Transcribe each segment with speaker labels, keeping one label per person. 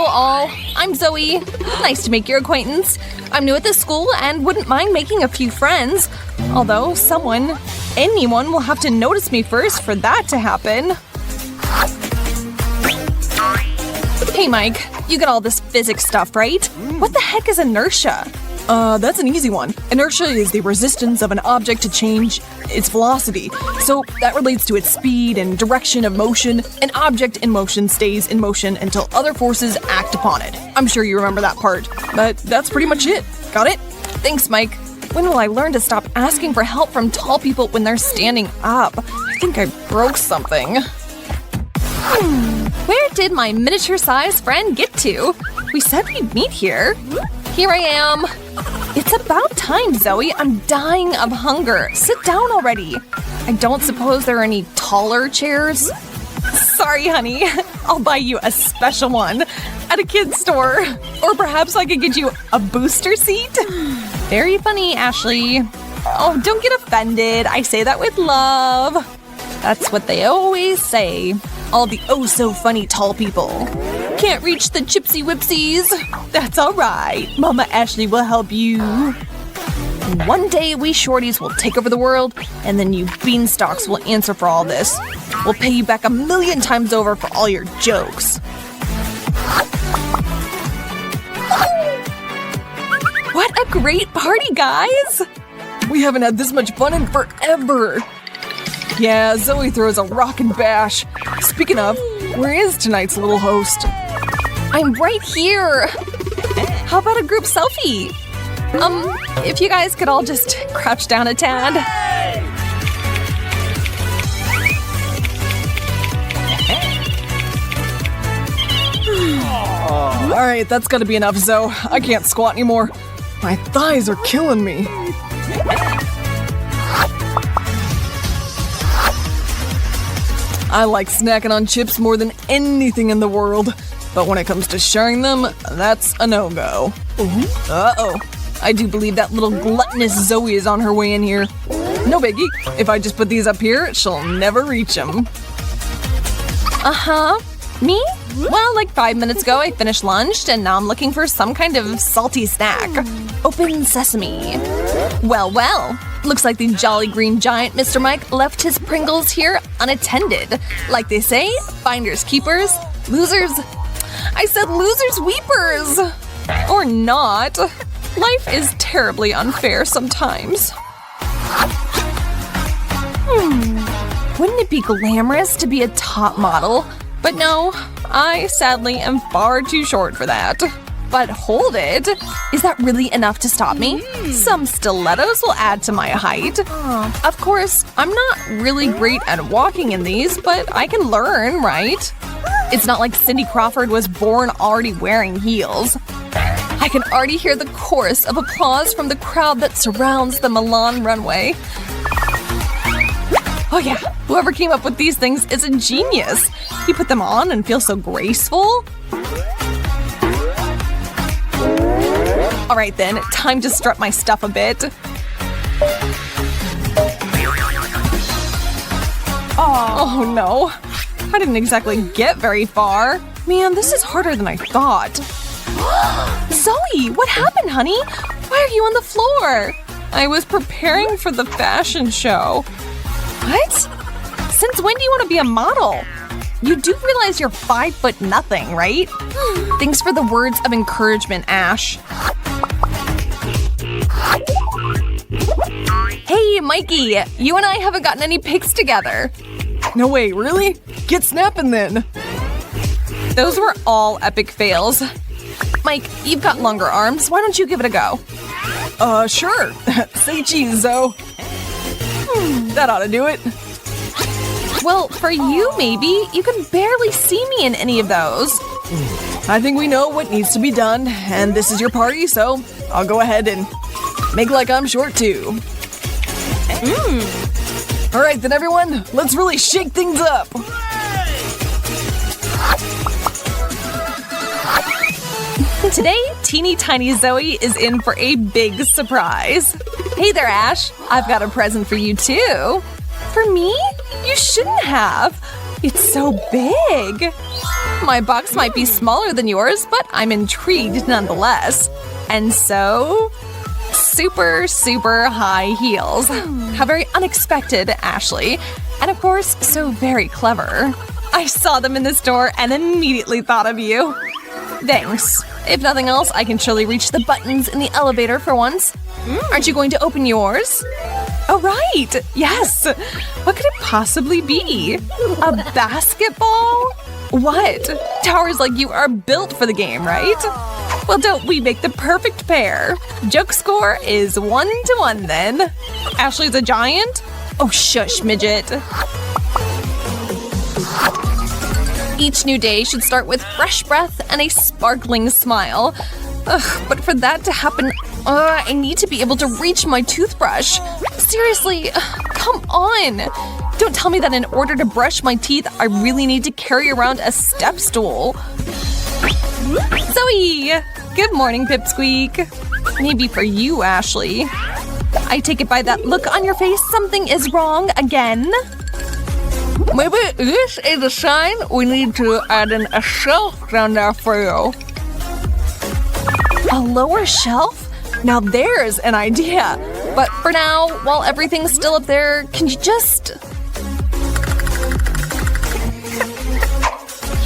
Speaker 1: Hello all, I'm Zoe. Nice to make your acquaintance. I'm new at this school and wouldn't mind making a few friends. Although anyone will have to notice me first for that to happen. Hey Mike, you get all this physics stuff, right? What the heck is inertia?
Speaker 2: That's an easy one. Inertia is the resistance of an object to change its velocity. So that relates to its speed and direction of motion. An object in motion stays in motion until other forces act upon it. I'm sure you remember that part. But that's pretty much it. Got it?
Speaker 1: Thanks, Mike. When will I learn to stop asking for help from tall people when they're standing up? I think I broke something. Where did my miniature-sized friend get to? We said we'd meet here. Here I am. It's about time, Zoe. I'm dying of hunger. Sit down already. I don't suppose there are any taller chairs? Sorry, honey. I'll buy you a special one at a kid's store. Or perhaps I could get you a booster seat? Very funny, Ashley. Oh, don't get offended. I say that with love. That's what they always say. All the oh-so-funny tall people. Can't reach the Chipsy Whipsies. That's all right. Mama Ashley will help you. One day we shorties will take over the world, and then you beanstalks will answer for all this. We'll pay you back 1,000,000 times over for all your jokes. What a great party, guys!
Speaker 2: We haven't had this much fun in forever. Yeah, Zoe throws a rockin' bash. Speaking of, where is tonight's little host?
Speaker 1: I'm right here! How about a group selfie? If you guys could all just crouch down a tad.
Speaker 2: Alright, that's gotta be enough, Zoe. I can't squat anymore. My thighs are killing me. I like snacking on chips more than anything in the world. But when it comes to sharing them, that's a no-go. Uh-oh. I do believe that little gluttonous Zoe is on her way in here. No biggie. If I just put these up here, she'll never reach them.
Speaker 1: Uh-huh. Me? Well, like 5 minutes ago, I finished lunch, and now I'm looking for some kind of salty snack. Open sesame. Well, well. Looks like the jolly green giant Mr. Mike left his Pringles here unattended. Like they say, finders keepers, losers. I said losers weepers! Or not. Life is terribly unfair sometimes. Wouldn't it be glamorous to be a top model? But no, I sadly am far too short for that. But hold it! Is that really enough to stop me? Some stilettos will add to my height. Of course, I'm not really great at walking in these, but I can learn, right? It's not like Cindy Crawford was born already wearing heels. I can already hear the chorus of applause from the crowd that surrounds the Milan runway. Oh yeah, whoever came up with these things is a genius. You put them on and feel so graceful. Alright then, time to strut my stuff a bit. Oh no. I didn't exactly get very far. Man, this is harder than I thought. Zoe, what happened, honey? Why are you on the floor? I was preparing for the fashion show. What? Since when do you want to be a model? You do realize you're 5'0", right? Thanks for the words of encouragement, Ash. Hey, Mikey, you and I haven't gotten any pics together.
Speaker 2: No way, really? Get snapping then.
Speaker 1: Those were all epic fails. Mike, you've got longer arms. Why don't you give it a go?
Speaker 2: Sure. Say cheese, Zoe. That ought to do it.
Speaker 1: Well, for you, maybe. You can barely see me in any of those.
Speaker 2: I think we know what needs to be done, and this is your party, so I'll go ahead and make like I'm short too. Alright then everyone, let's really shake things up!
Speaker 1: Today, teeny tiny Zoe is in for a big surprise. Hey there, Ash. I've got a present for you too. For me? You shouldn't have. It's so big. My box might be smaller than yours, but I'm intrigued nonetheless. And so, super, super high heels. How very unexpected, Ashley. And of course, so very clever. I saw them in the store and immediately thought of you. Thanks. If nothing else, I can surely reach the buttons in the elevator for once. Aren't you going to open yours? Oh, right! Yes! What could it possibly be? A basketball? What? Towers like you are built for the game, right? Well, don't we make the perfect pair? Joke score is 1-1 then. Ashley's a giant? Oh, shush, midget. Each new day should start with fresh breath and a sparkling smile. Ugh, but for that to happen, I need to be able to reach my toothbrush. Seriously, come on. Don't tell me that in order to brush my teeth, I really need to carry around a step stool. Zoe! Good morning, Pipsqueak. Maybe for you, Ashley. I take it by that look on your face, something is wrong again.
Speaker 2: Maybe this is a sign we need to add in a shelf down there for you.
Speaker 1: A lower shelf? Now there's an idea. But for now, while everything's still up there, can you just…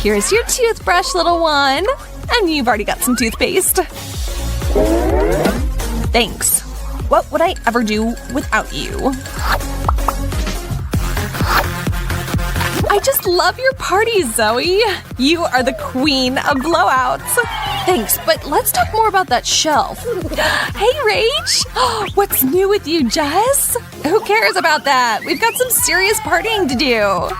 Speaker 1: Here's your toothbrush, little one. And you've already got some toothpaste. Thanks. What would I ever do without you? I just love your parties, Zoe. You are the queen of blowouts. Thanks, but let's talk more about that shelf. Hey, Rach! What's new with you, Jess? Who cares about that? We've got some serious partying to do.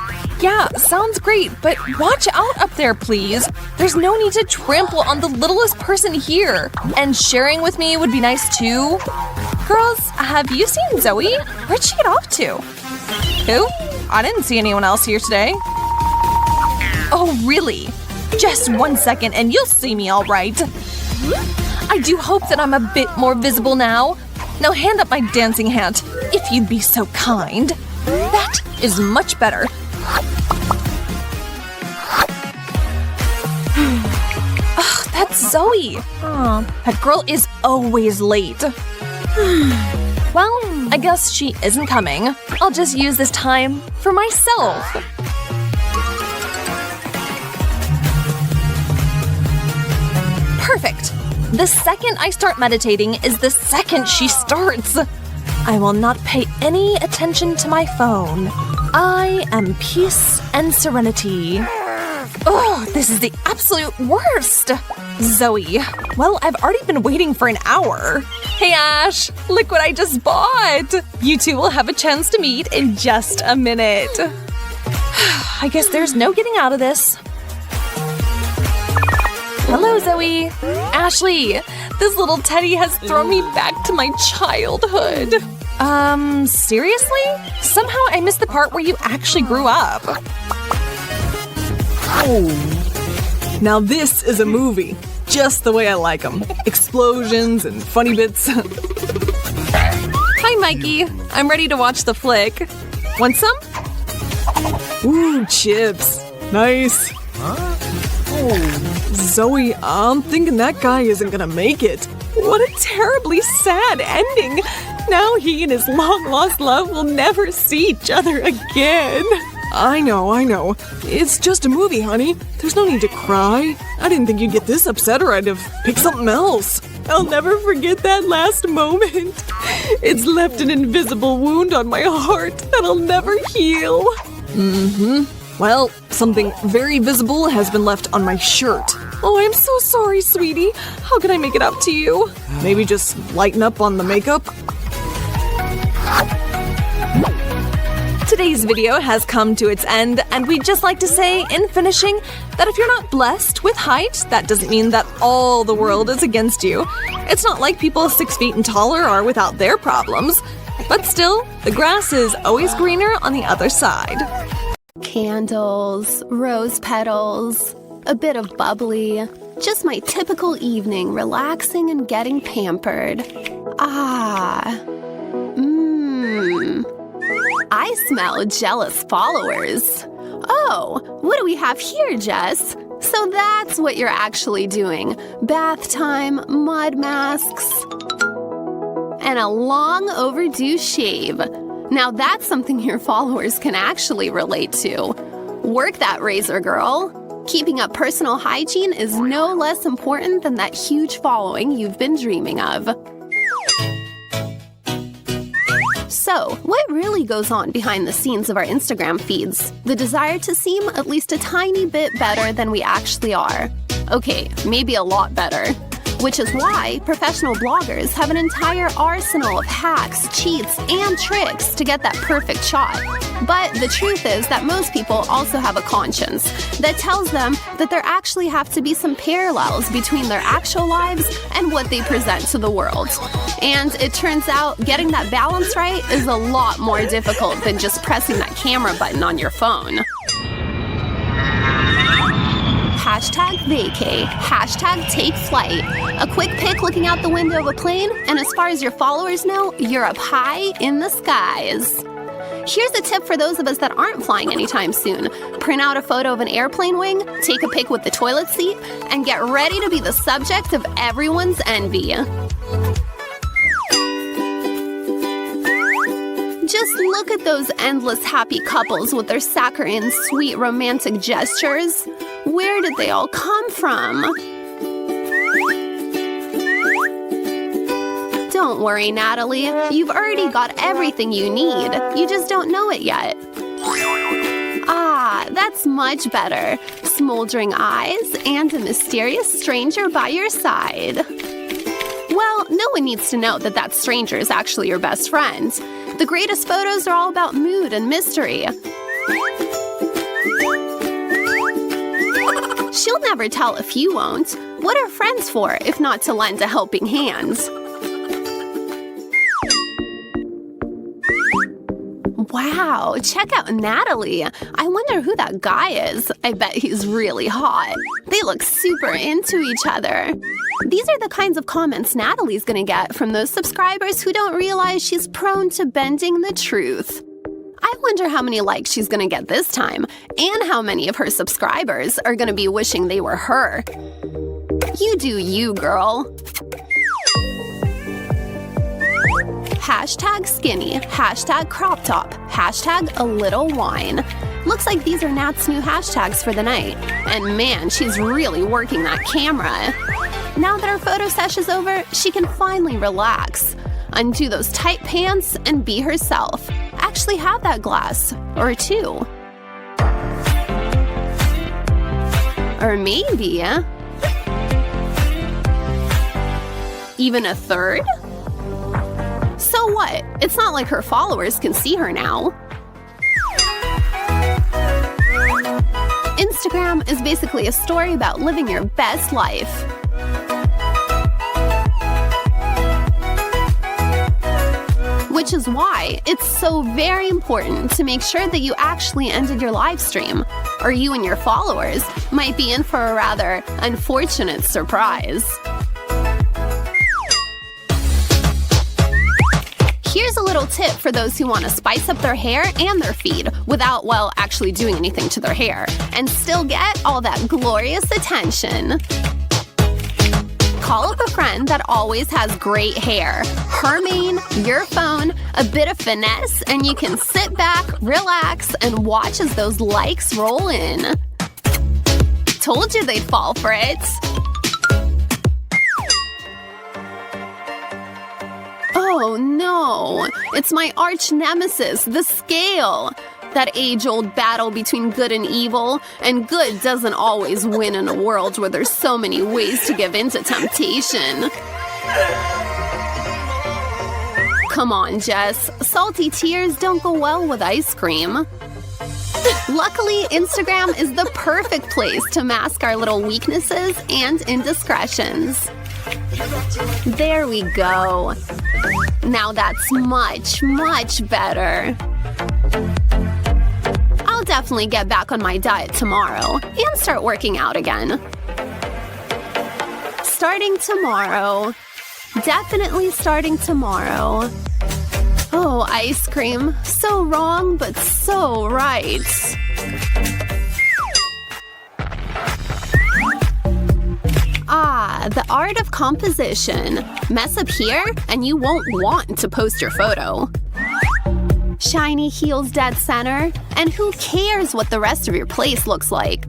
Speaker 1: Yeah, sounds great, but watch out up there, please. There's no need to trample on the littlest person here. And sharing with me would be nice too. Girls, have you seen Zoe? Where'd she get off to? Who? I didn't see anyone else here today. Oh, really? Just 1 second and you'll see me all right. I do hope that I'm a bit more visible now. Now hand up my dancing hat, if you'd be so kind. That is much better. Ugh, that's Zoe. That girl is always late. Well, I guess she isn't coming. I'll just use this time for myself. Perfect. The second I start meditating is the second she starts. I will not pay any attention to my phone. I am peace and serenity. Oh, this is the absolute worst. Zoe. Well, I've already been waiting for an hour. Hey, Ash, look what I just bought. You two will have a chance to meet in just a minute. I guess there's no getting out of this. Hello, Zoe. Ashley, this little teddy has thrown me back to my childhood. Seriously? Somehow I missed the part where you actually grew up.
Speaker 2: Oh. Now this is a movie. Just the way I like them. Explosions and funny bits.
Speaker 1: Hi, Mikey. I'm ready to watch the flick. Want some?
Speaker 2: Ooh, chips. Nice. Oh, Zoe, I'm thinking that guy isn't gonna make it.
Speaker 1: What a terribly sad ending. Now he and his long-lost love will never see each other again.
Speaker 2: I know. It's just a movie, honey. There's no need to cry. I didn't think you'd get this upset or I'd have picked something else.
Speaker 1: I'll never forget that last moment. It's left an invisible wound on my heart that'll never heal.
Speaker 2: Well, something very visible has been left on my shirt.
Speaker 1: Oh, I'm so sorry, sweetie. How can I make it up to you?
Speaker 2: Maybe just lighten up on the makeup?
Speaker 1: Today's video has come to its end, and we'd just like to say, in finishing, that if you're not blessed with height, that doesn't mean that all the world is against you. It's not like people 6 feet and taller are without their problems. But still, the grass is always greener on the other side.
Speaker 3: Candles, rose petals, a bit of bubbly. Just my typical evening, relaxing and getting pampered. I smell jealous followers. Oh, what do we have here, Jess? So that's what you're actually doing. Bath time, mud masks, and a long overdue shave. Now that's something your followers can actually relate to. Work that razor, girl. Keeping up personal hygiene is no less important than that huge following you've been dreaming of. So, what really goes on behind the scenes of our Instagram feeds? The desire to seem at least a tiny bit better than we actually are. Okay, maybe a lot better. Which is why professional bloggers have an entire arsenal of hacks, cheats, and tricks to get that perfect shot. But the truth is that most people also have a conscience that tells them that there actually have to be some parallels between their actual lives and what they present to the world. And it turns out getting that balance right is a lot more difficult than just pressing that camera button on your phone. Hashtag vacay, hashtag take flight. A quick pic looking out the window of a plane, and as far as your followers know, you're up high in the skies. Here's a tip for those of us that aren't flying anytime soon. Print out a photo of an airplane wing, take a pic with the toilet seat, and get ready to be the subject of everyone's envy. Just look at those endless happy couples with their saccharine, sweet romantic gestures. Where did they all come from? Don't worry, Natalie. You've already got everything you need. You just don't know it yet. Ah, that's much better. Smoldering eyes and a mysterious stranger by your side. Well, no one needs to know that that stranger is actually your best friend. The greatest photos are all about mood and mystery. She'll never tell if you won't. What are friends for if not to lend a helping hand? Wow, check out Natalie. I wonder who that guy is. I bet he's really hot. They look super into each other. These are the kinds of comments Natalie's gonna get from those subscribers who don't realize she's prone to bending the truth. I wonder how many likes she's gonna get this time, and how many of her subscribers are gonna be wishing they were her. You do you, girl. Hashtag skinny, hashtag crop top, hashtag a little wine. Looks like these are Nat's new hashtags for the night. And man, she's really working that camera. Now that her photo session's over, she can finally relax. Undo those tight pants and be herself. Actually have that glass, or two. Or maybe even a third? So what? It's not like her followers can see her now. Instagram is basically a story about living your best life. Which is why it's so very important to make sure that you actually ended your live stream, or you and your followers might be in for a rather unfortunate surprise. Here's a little tip for those who want to spice up their hair and their feed without, well, actually doing anything to their hair, and still get all that glorious attention. Call up a friend that always has great hair. Her mane, your phone, a bit of finesse, and you can sit back, relax, and watch as those likes roll in. Told you they'd fall for it. Oh no, it's my arch nemesis, the scale. That age-old battle between good and evil, and good doesn't always win in a world where there's so many ways to give in to temptation. Come on, Jess. Salty tears don't go well with ice cream. Luckily, Instagram is the perfect place to mask our little weaknesses and indiscretions. There we go. Now that's much, much better. I'll definitely get back on my diet tomorrow and start working out again. Starting tomorrow. Definitely starting tomorrow. Oh, ice cream. So wrong, but so right. Yeah, the art of composition. Mess up here, and you won't want to post your photo. Shiny heels dead center, and who cares what the rest of your place looks like?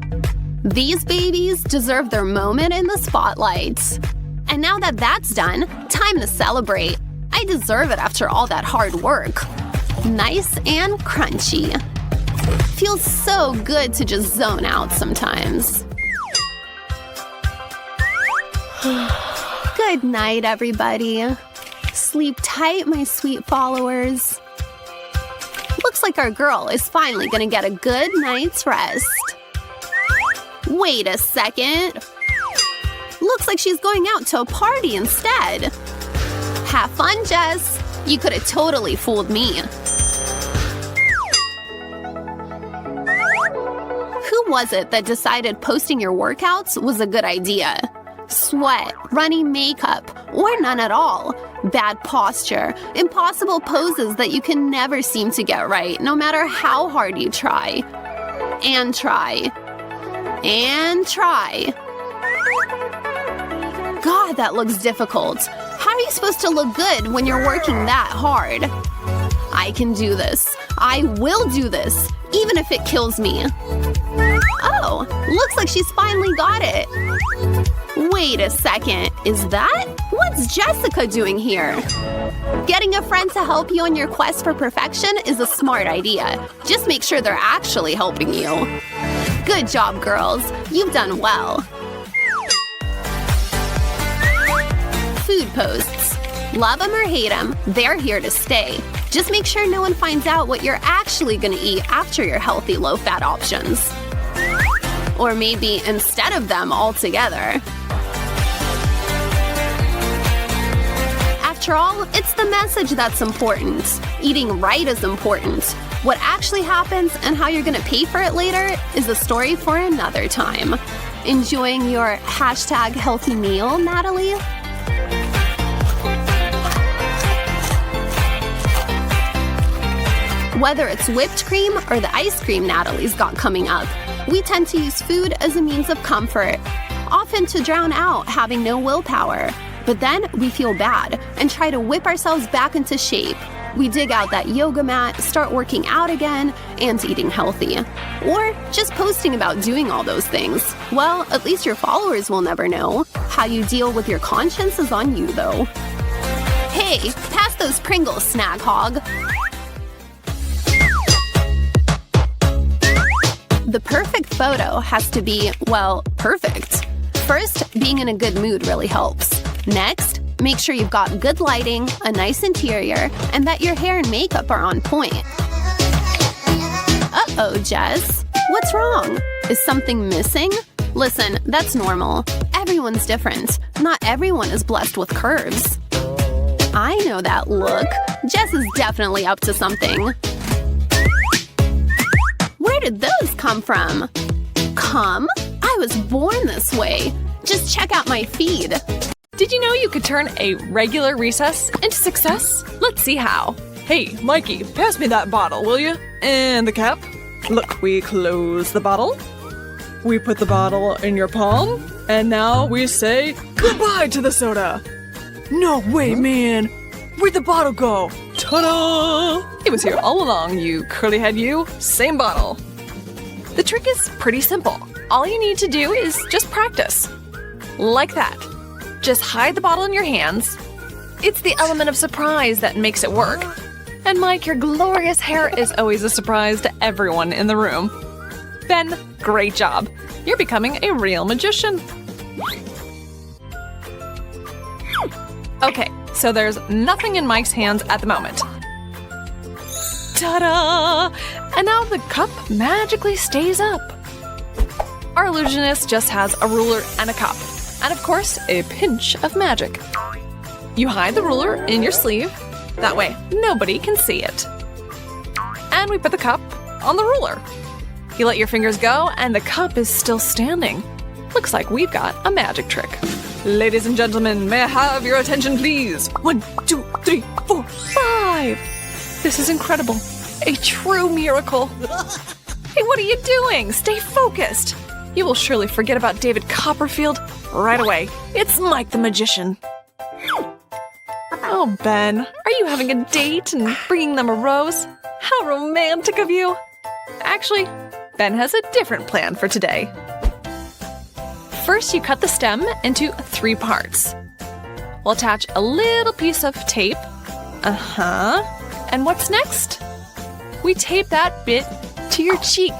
Speaker 3: These babies deserve their moment in the spotlight. And now that that's done, time to celebrate. I deserve it after all that hard work. Nice and crunchy. Feels so good to just zone out sometimes. Good night, everybody. Sleep tight, my sweet followers. Looks like our girl is finally gonna get a good night's rest. Wait a second. Looks like she's going out to a party instead. Have fun, Jess. You could have totally fooled me. Who was it that decided posting your workouts was a good idea? Sweat, runny makeup, or none at all. Bad posture, impossible poses that you can never seem to get right, no matter how hard you try. And try. And try. God, that looks difficult. How are you supposed to look good when you're working that hard? I can do this. I will do this, even if it kills me. Oh, looks like she's finally got it. Wait a second, is that? What's Jessica doing here? Getting a friend to help you on your quest for perfection is a smart idea. Just make sure they're actually helping you. Good job, girls. You've done well. Food posts. Love them or hate them, they're here to stay. Just make sure no one finds out what you're actually gonna eat after your healthy low-fat options. Or maybe instead of them altogether. After all, it's the message that's important. Eating right is important. What actually happens and how you're gonna pay for it later is a story for another time. Enjoying your #healthy meal, Natalie? Whether it's whipped cream or the ice cream Natalie's got coming up, we tend to use food as a means of comfort, often to drown out having no willpower. But then we feel bad and try to whip ourselves back into shape. We dig out that yoga mat, start working out again, and eating healthy. Or just posting about doing all those things. Well, at least your followers will never know. How you deal with your conscience is on you, though. Hey, pass those Pringles, Snag Hog. The perfect photo has to be, well, perfect. First, being in a good mood really helps. Next, make sure you've got good lighting, a nice interior, and that your hair and makeup are on point. Uh-oh, Jess. What's wrong? Is something missing? Listen, that's normal. Everyone's different. Not everyone is blessed with curves. I know that look. Jess is definitely up to something. Where did those come from? Come? I was born this way. Just check out my feed.
Speaker 1: Did you know you could turn a regular recess into success? Let's see how.
Speaker 2: Hey, Mikey, pass me that bottle, will you? And the cap. Look, we close the bottle. We put the bottle in your palm. And now we say goodbye to the soda. No way, man. Where'd the bottle go? Ta-da!
Speaker 1: It was here all along, you curly-head you. Same bottle. The trick is pretty simple. All you need to do is just practice. Like that. Just hide the bottle in your hands. It's the element of surprise that makes it work. And Mike, your glorious hair is always a surprise to everyone in the room. Ben, great job. You're becoming a real magician. Okay, so there's nothing in Mike's hands at the moment. Ta-da! And now the cup magically stays up. Our illusionist just has a ruler and a cup. And of course, a pinch of magic. You hide the ruler in your sleeve. That way, nobody can see it. And we put the cup on the ruler. You let your fingers go, and the cup is still standing. Looks like we've got a magic trick.
Speaker 2: Ladies and gentlemen, may I have your attention, please? 1, 2, 3, 4,
Speaker 1: 5. This is incredible. A true miracle. Hey, what are you doing? Stay focused. You will surely forget about David Copperfield right away. It's Mike the Magician. Oh, Ben, are you having a date and bringing them a rose? How romantic of you! Actually, Ben has a different plan for today. First, you cut the stem into 3 parts. We'll attach a little piece of tape. And what's next? We tape that bit to your cheek.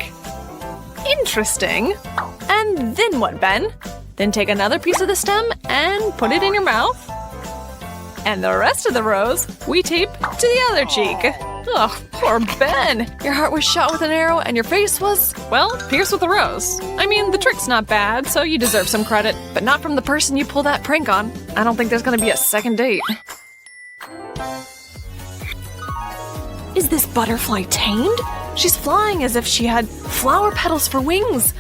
Speaker 1: Interesting. And then what, Ben? Then take another piece of the stem and put it in your mouth. And the rest of the rose, we tape to the other cheek. Ugh, poor Ben. Your heart was shot with an arrow and your face was, well, pierced with a rose. I mean, the trick's not bad, so you deserve some credit. But not from the person you pull that prank on. I don't think there's gonna be a second date. Is this butterfly tamed? She's flying as if she had flower petals for wings.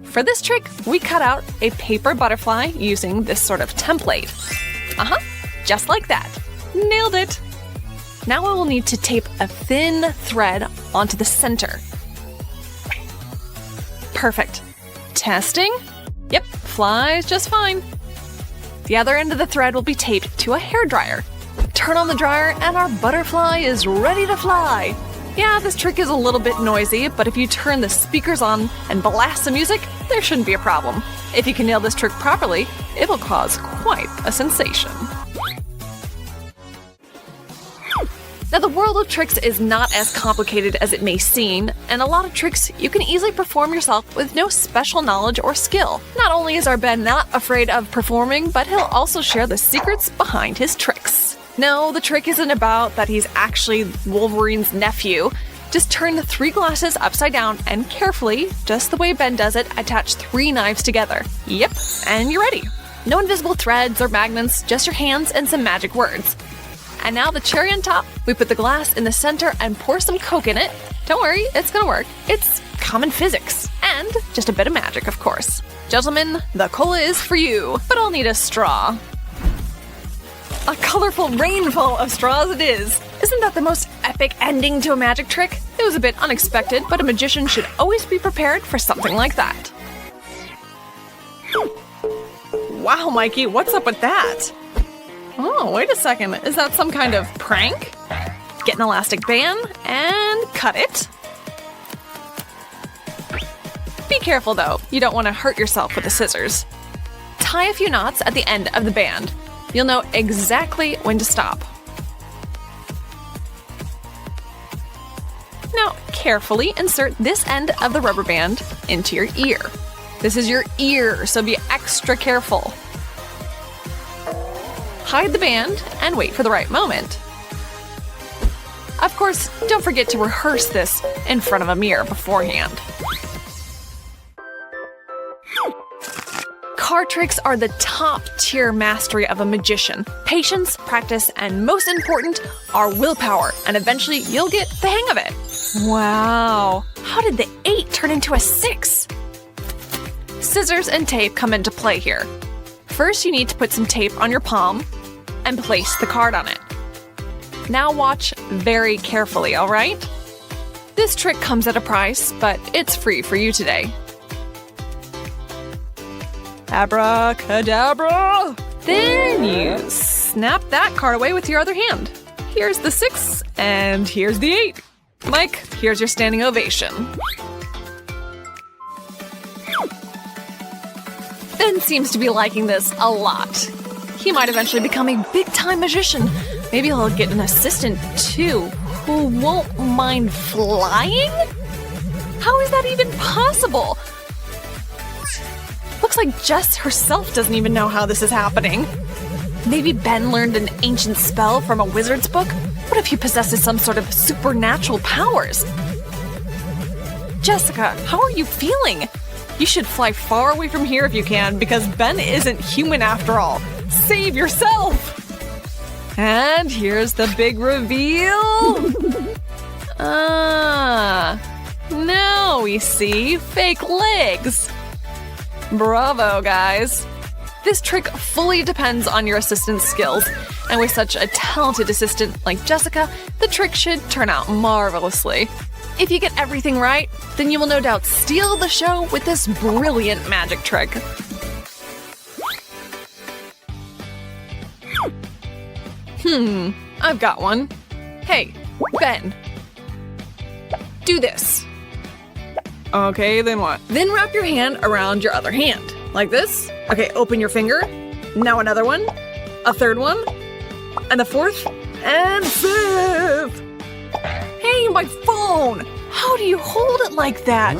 Speaker 1: For this trick, we cut out a paper butterfly using this sort of template. Just like that. Nailed it. Now I will need to tape a thin thread onto the center. Perfect. Testing? Yep, flies just fine. The other end of the thread will be taped to a hairdryer. Turn on the dryer and our butterfly is ready to fly. Yeah, this trick is a little bit noisy, but if you turn the speakers on and blast the music, there shouldn't be a problem. If you can nail this trick properly, it will cause quite a sensation. Now, the world of tricks is not as complicated as it may seem, and a lot of tricks you can easily perform yourself with no special knowledge or skill. Not only is our Ben not afraid of performing, but he'll also share the secrets behind his tricks. No, the trick isn't about that he's actually Wolverine's nephew. Just turn the 3 glasses upside down and carefully, just the way Ben does it, attach 3 knives together. Yep, and you're ready. No invisible threads or magnets, just your hands and some magic words. And now the cherry on top, we put the glass in the center and pour some Coke in it. Don't worry, it's gonna work. It's common physics. And just a bit of magic, of course. Gentlemen, the cola is for you, but I'll need a straw. A colorful rainfall of straws it is. Isn't that the most epic ending to a magic trick? It was a bit unexpected, but a magician should always be prepared for something like that. Wow, Mikey, what's up with that? Oh, wait a second. Is that some kind of prank? Get an elastic band and cut it. Be careful though, you don't want to hurt yourself with the scissors. Tie a few knots at the end of the band. You'll know exactly when to stop. Now, carefully insert this end of the rubber band into your ear. This is your ear, so be extra careful. Hide the band and wait for the right moment. Of course, don't forget to rehearse this in front of a mirror beforehand. Card tricks are the top-tier mastery of a magician. Patience, practice, and most important, our willpower, and eventually you'll get the hang of it. Wow, how did the 8 turn into a 6? Scissors and tape come into play here. First, you need to put some tape on your palm and place the card on it. Now watch very carefully, all right? This trick comes at a price, but it's free for you today. Abracadabra! Then you snap that card away with your other hand. Here's the 6, and here's the 8. Mike, here's your standing ovation. Ben seems to be liking this a lot. He might eventually become a big-time magician. Maybe he'll get an assistant, too, who won't mind flying? How is that even possible? Looks like Jess herself doesn't even know how this is happening. Maybe Ben learned an ancient spell from a wizard's book? What if he possesses some sort of supernatural powers? Jessica, how are you feeling? You should fly far away from here if you can, because Ben isn't human after all. Save yourself! And here's the big reveal! Now we see fake legs. Bravo, guys. This trick fully depends on your assistant's skills, and with such a talented assistant like Jessica, the trick should turn out marvelously. If you get everything right, then you will no doubt steal the show with this brilliant magic trick.
Speaker 2: I've got one.
Speaker 1: Hey, Ben. Do this.
Speaker 2: Okay, then what?
Speaker 1: Then wrap your hand around your other hand. Like this. Okay, open your finger. Now another one. A third one. And the fourth. And fifth. Hey, my phone! How do you hold it like that?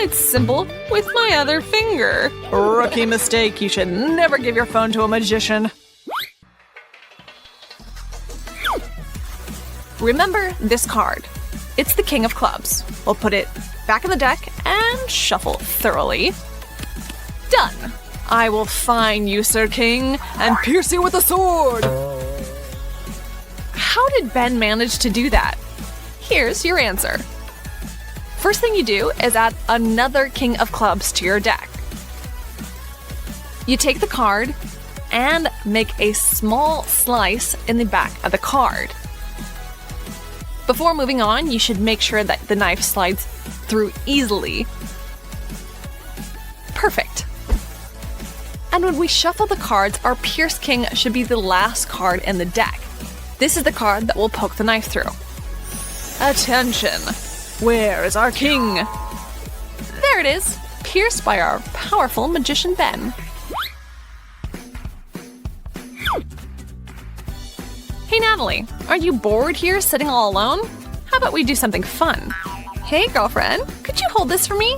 Speaker 2: It's simple. With my other finger. Rookie mistake. You should never give your phone to a magician.
Speaker 1: Remember this card. It's the King of Clubs. We'll put it back in the deck and shuffle thoroughly. Done. I will find you, Sir King, and pierce you with a sword. How did Ben manage to do that? Here's your answer. First thing you do is add another King of Clubs to your deck. You take the card and make a small slice in the back of the card. Before moving on, you should make sure that the knife slides through easily. Perfect. And when we shuffle the cards, our Pierce King should be the last card in the deck. This is the card that will poke the knife through. Attention! Where is our king? There it is, pierced by our powerful magician Ben. Hey Natalie, are you bored here sitting all alone? How about we do something fun? Hey girlfriend, could you hold this for me?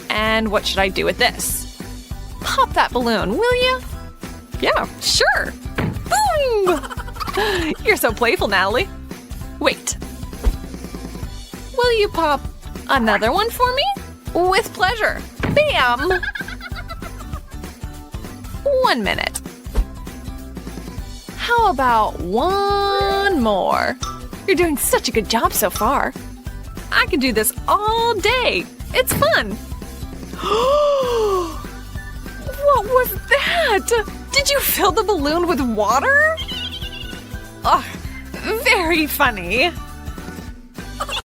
Speaker 1: And what should I do with this? Pop that balloon, will you? Yeah, sure. Boom! You're so playful, Natalie. Wait. Will you pop another one for me? With pleasure. Bam! 1 minute. How about one more? You're doing such a good job so far. I can do this all day. It's fun. What was that? Did you fill the balloon with water? Oh, very funny.